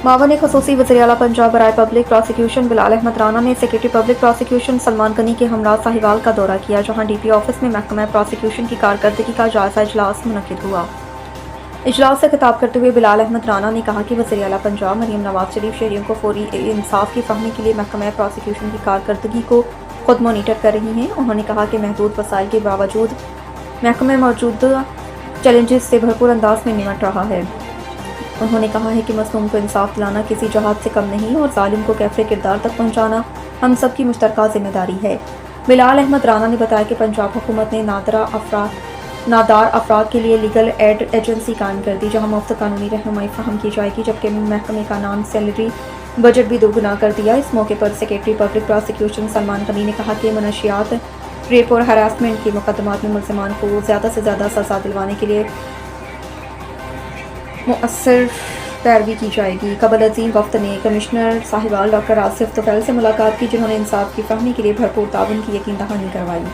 معاون خصوصی وزیر اعلیٰ پنجاب برائے پبلک پراسیکیوشن بلال احمد رانا نے سیکریٹری پبلک پراسیکیوشن سلمان غنی کے ہمراہ ساہیوال کا دورہ کیا، جہاں ڈی پی آفس میں محکمہ پراسیکیوشن کی کارکردگی کا جائزہ اجلاس منعقد ہوا۔ اجلاس سے خطاب کرتے ہوئے بلال احمد رانا نے کہا کہ وزیر اعلیٰ پنجاب مریم نواز شریف شہریوں کو فوری انصاف کی فراہمی کے لیے محکمہ پراسیکیوشن کی کارکردگی کو خود مانیٹر کر رہی ہیں۔ انہوں نے کہا کہ محدود وسائل کے باوجود محکمہ موجودہ چیلنجز سے بھرپور انداز میں نمٹ رہا ہے۔ انہوں نے کہا ہے کہ مظلوم کو انصاف دلانا کسی جہاد سے کم نہیں اور ظالم کو کیفر کردار تک پہنچانا ہم سب کی مشترکہ ذمہ داری ہے۔ بلال احمد رانا نے بتایا کہ پنجاب حکومت نے نادار افراد کے لیے لیگل ایڈ ایجنسی قائم کر دی، جہاں مفت قانونی رہنمائی فراہم کی جائے گی، جبکہ محکمے کا نان سیلری بجٹ بھی دوگنا کر دیا۔ اس موقع پر سیکریٹری پبلک پراسیکیوشن سلمان غنی نے کہا کہ منشیات، ریپ اور ہراسمنٹ کے مقدمات میں ملزمان کو زیادہ سے زیادہ سزا دلوانے کے لیے مؤثر پیروی کی جائے گی۔ قبل ازیں وفد نے کمشنر ساہیوال ڈاکٹر آصف طفیل سے ملاقات کی، جنہوں نے انصاف کی فراہمی کے لیے بھرپور تعاون کی یقین دہانی کروائی۔